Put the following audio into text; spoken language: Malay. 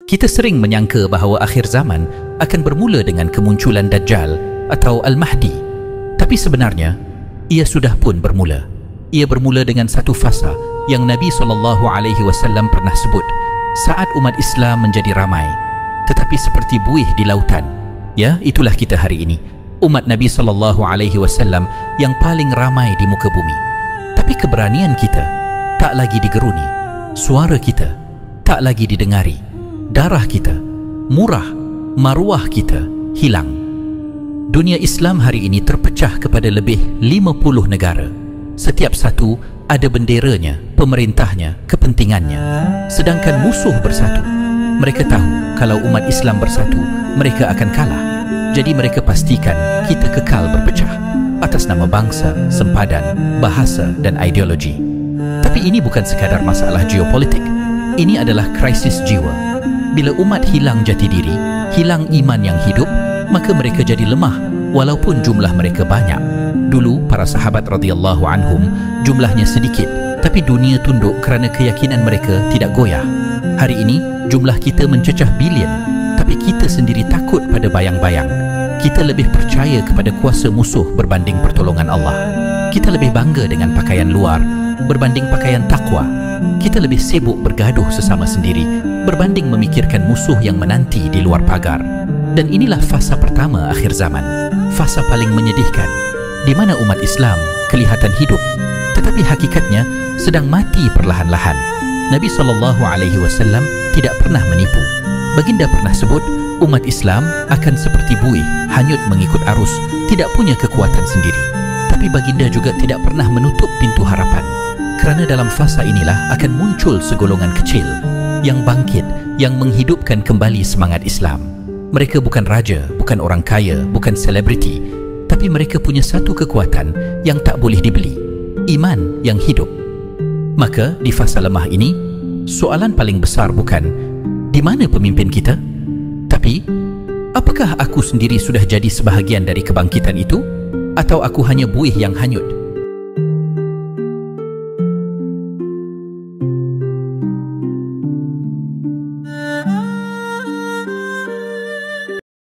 Kita sering menyangka bahawa akhir zaman akan bermula dengan kemunculan Dajjal atau Al-Mahdi. Tapi sebenarnya, ia sudah pun bermula. Ia bermula dengan satu fasa yang Nabi SAW pernah sebut saat umat Islam menjadi ramai, tetapi seperti buih di lautan. Ya, itulah kita hari ini, umat Nabi SAW yang paling ramai di muka bumi. Tapi keberanian kita tak lagi digeruni, suara kita tak lagi didengari, darah kita murah, maruah kita hilang. Dunia Islam hari ini terpecah kepada lebih 50 negara. Setiap satu ada benderanya, pemerintahnya, kepentingannya. Sedangkan musuh bersatu. Mereka tahu kalau umat Islam bersatu, mereka akan kalah. Jadi mereka pastikan kita kekal berpecah atas nama bangsa, sempadan, bahasa dan ideologi. Tapi ini bukan sekadar masalah geopolitik. Ini adalah krisis jiwa. Bila umat hilang jati diri, hilang iman yang hidup, maka mereka jadi lemah walaupun jumlah mereka banyak. Dulu para sahabat radhiyallahu anhum jumlahnya sedikit, tapi dunia tunduk kerana keyakinan mereka tidak goyah. Hari ini jumlah kita mencecah bilion, tapi kita sendiri takut pada bayang-bayang. Kita lebih percaya kepada kuasa musuh berbanding pertolongan Allah. Kita lebih bangga dengan pakaian luar berbanding pakaian takwa. Kita lebih sibuk bergaduh sesama sendiri berbanding memikirkan musuh yang menanti di luar pagar. Dan inilah fasa pertama akhir zaman, fasa paling menyedihkan, di mana umat Islam kelihatan hidup, tetapi hakikatnya sedang mati perlahan-lahan. Nabi SAW tidak pernah menipu. Baginda pernah sebut, umat Islam akan seperti buih, hanyut mengikut arus, tidak punya kekuatan sendiri. Tapi baginda juga tidak pernah menutup pintu harapan, kerana dalam fasa inilah akan muncul segolongan kecil yang bangkit, yang menghidupkan kembali semangat Islam. Mereka bukan raja, bukan orang kaya, bukan selebriti, tapi mereka punya satu kekuatan yang tak boleh dibeli, iman yang hidup. Maka di fasa lemah ini, soalan paling besar bukan di mana pemimpin kita, tapi apakah aku sendiri sudah jadi sebahagian dari kebangkitan itu, atau aku hanya buih yang hanyut